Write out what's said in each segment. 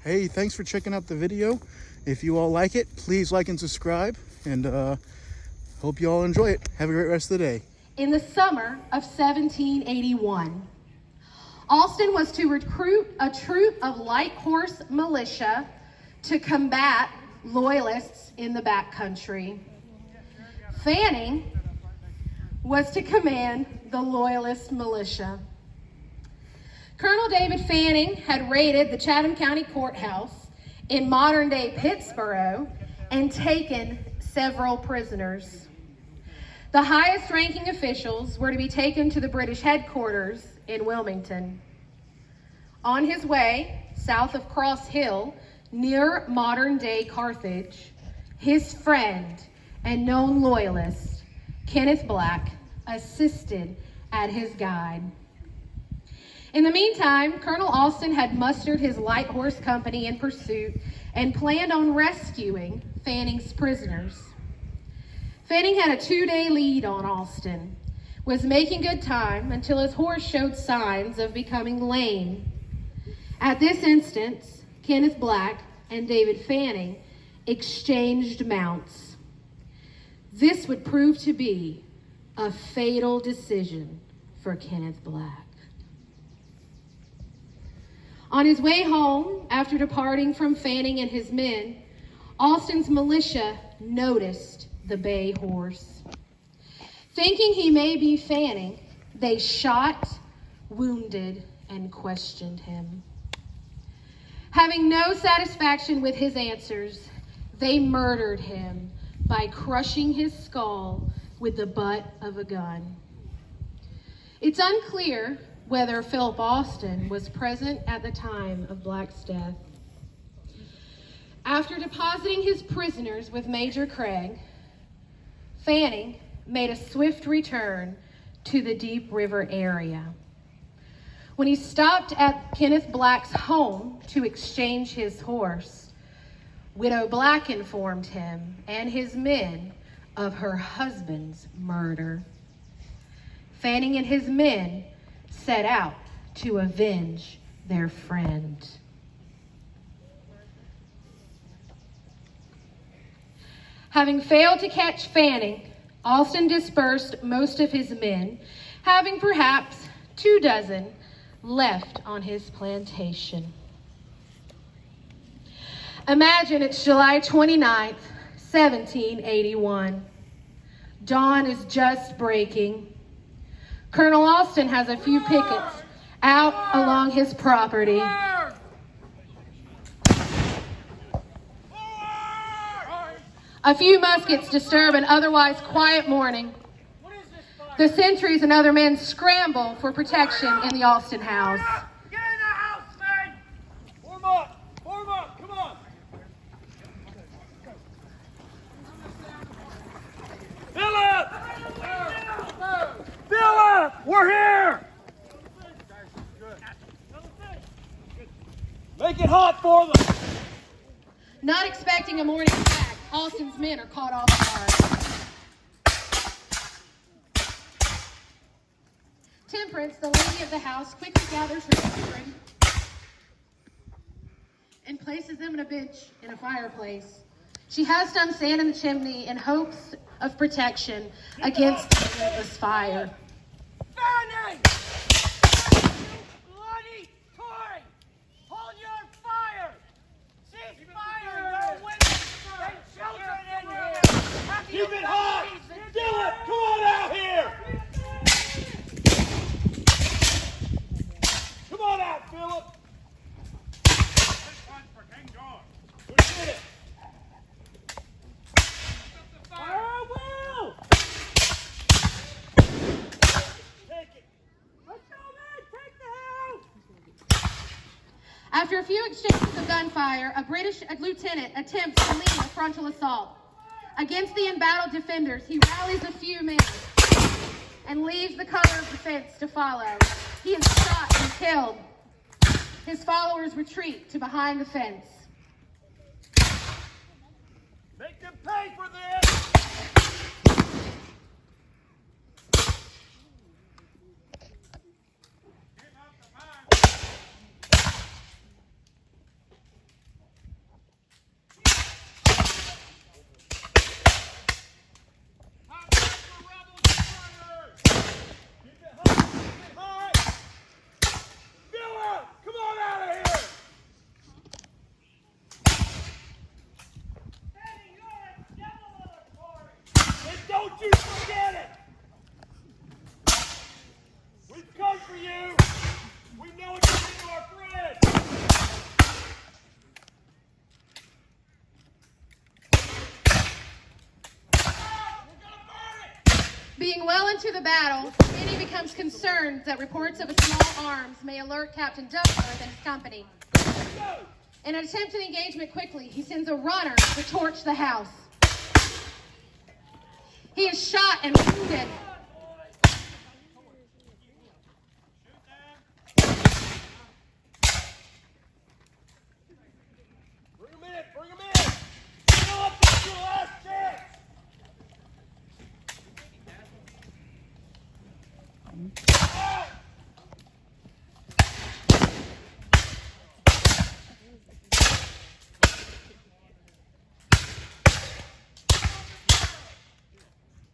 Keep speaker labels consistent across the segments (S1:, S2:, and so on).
S1: Hey, thanks for checking out the video. If you all like it, please like and subscribe, and hope you all enjoy it. Have a great rest of the day.
S2: In the summer of 1781, Alston was to recruit a troop of light horse militia to combat loyalists in the backcountry. Fanning was to command the loyalist militia. Colonel David Fanning had raided the Chatham County Courthouse in modern-day Pittsboro and taken several prisoners. The highest-ranking officials were to be taken to the British headquarters in Wilmington. On his way south of Cross Hill, near modern-day Carthage, his friend and known loyalist, Kenneth Black, assisted at his guide. In the meantime, Colonel Alston had mustered his light horse company in pursuit and planned on rescuing Fanning's prisoners. Fanning had a 2-day lead on Alston, was making good time until his horse showed signs of becoming lame. At this instance, Kenneth Black and David Fanning exchanged mounts. This would prove to be a fatal decision for Kenneth Black. On his way home, after departing from Fanning and his men, Alston's militia noticed the bay horse. Thinking he may be Fanning, they shot, wounded, and questioned him. Having no satisfaction with his answers, they murdered him by crushing his skull with the butt of a gun. It's unclear whether Philip Alston was present at the time of Black's death. After depositing his prisoners with Major Craig, Fanning made a swift return to the Deep River area. When he stopped at Kenneth Black's home to exchange his horse, Widow Black informed him and his men of her husband's murder. Fanning and his men set out to avenge their friend. Having failed to catch Fanning, Alston dispersed most of his men, having perhaps 24 left on his plantation. Imagine it's July 29th, 1781. Dawn is just breaking. Colonel Alston has a few pickets out along his property. A few muskets disturb an otherwise quiet morning. The sentries and other men scramble for protection in the Alston house.
S3: Get in the house, men! Form up! Form up! Come on! Philip! Philip! We're here! Make it hot for them!
S2: Not expecting a morning attack, Alston's men are caught off guard. Temperance, the lady of the house, quickly gathers her children and places them in a bench in a fireplace. She has some sand in the chimney in hopes of protection against the relentless fire.
S3: Fanning! Bloody Tory! Hold your fire! Cease fire! Your women and children in here! Keep it hot! Do it! Come on out here! Come on out, Philip! This one's for King John. Who did it? Fire will! Take it! Let's go, man! Take the house!
S2: After a few exchanges of gunfire, a British lieutenant attempts to lead a frontal assault. Against the embattled defenders, he rallies a few men and leaves the cover of the fence to follow. He is shot and killed. His followers retreat to behind the fence.
S3: Make them pay for this!
S2: on to the battle, Fanning becomes concerned that reports of a small arms may alert Captain Duckworth and his company. In an attempt to engagement quickly, he sends a runner to torch the house. He is shot and wounded.
S3: Bring him in! Bring him in! Fill up this your last chance!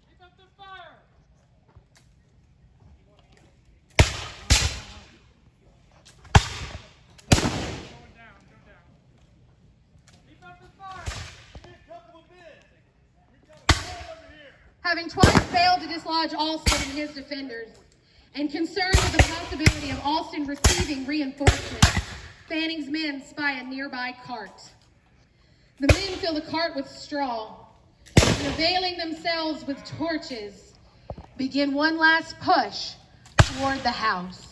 S3: Keep up the fire! Going down, go down. Keep up the fire! Give me a couple of minutes. We've got a fire over here.
S2: Having twice failed to dislodge Alston and his defenders, and concerned with the possibility of Alston receiving reinforcements, Fanning's men spy a nearby cart. The men fill the cart with straw, and availing themselves with torches, begin one last push toward the house.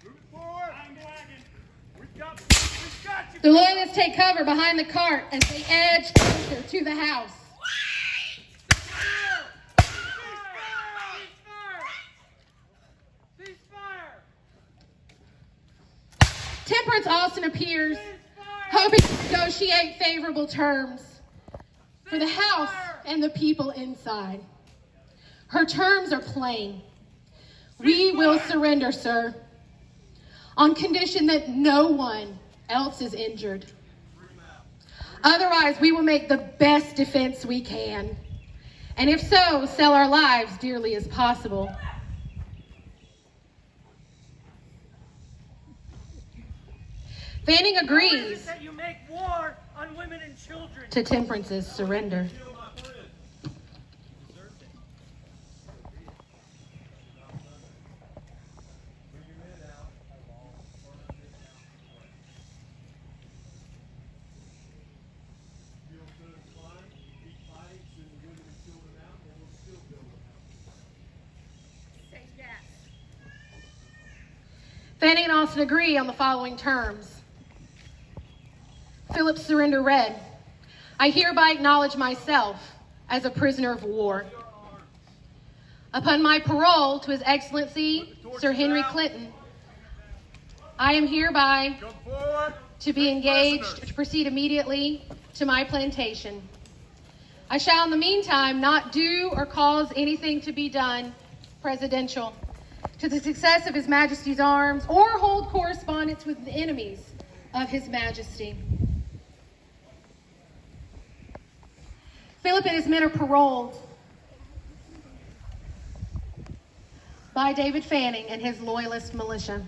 S3: Move forward! I'm wagon. We've got you!
S2: The loyalists take cover behind the cart as they edge closer to the house. Temperance Alston appears, hoping to negotiate favorable terms for the house and the people inside. Her terms are plain. We will surrender, sir, on condition that no one else is injured. Otherwise, we will make the best defense we can, and if so, sell our lives dearly as possible. Fanning agrees
S3: That you make war on women and children.
S2: to Temperance's surrender. Fanning and Alston agree on the following terms. Philip's surrender read, I hereby acknowledge myself as a prisoner of war. Upon my parole to His Excellency, Sir Henry Clinton, I am hereby to be engaged to proceed immediately to my plantation. I shall in the meantime not do or cause anything to be done presidential to the success of His Majesty's arms or hold correspondence with the enemies of His Majesty. Philip and his men are paroled by David Fanning and his loyalist militia.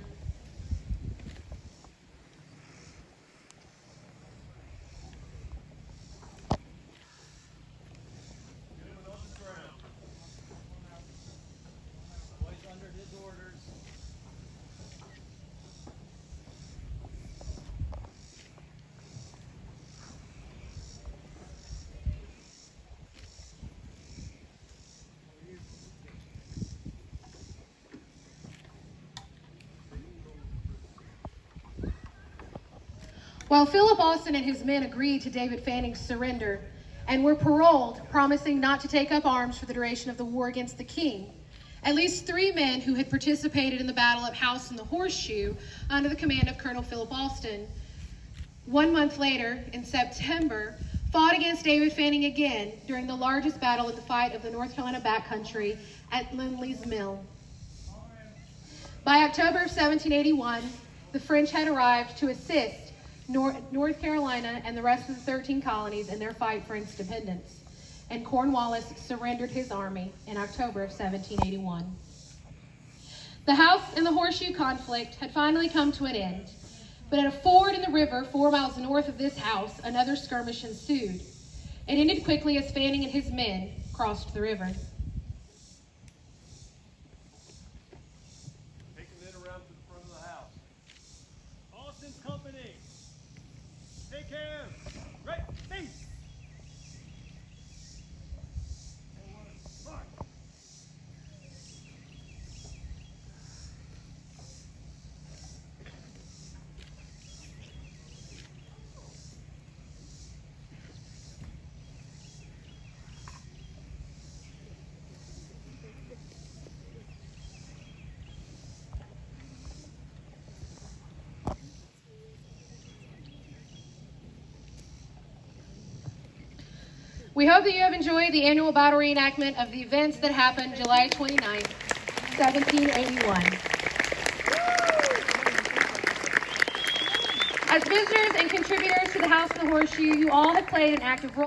S2: While Philip Alston and his men agreed to David Fanning's surrender and were paroled, promising not to take up arms for the duration of the war against the king, at least 3 men who had participated in the Battle of Houston the Horseshoe under the command of Colonel Philip Alston, 1 month later, in September, fought against David Fanning again during the largest battle in the fight of the North Carolina backcountry at Lindley's Mill. By October of 1781, the French had arrived to assist North Carolina and the rest of the 13 colonies in their fight for independence. and Cornwallis surrendered his army in October of 1781. The House and the Horseshoe conflict had finally come to an end, but at a ford in the river 4 miles north of this house, another skirmish ensued. It ended quickly as Fanning and his men crossed the river.
S3: Take the men around to the front of the house. Alston's company. Take care. Right, face. March.
S2: We hope that you have enjoyed the annual battle reenactment of the events that happened July 29th, 1781. As visitors and contributors to the House and the Horseshoe, you all have played an active role.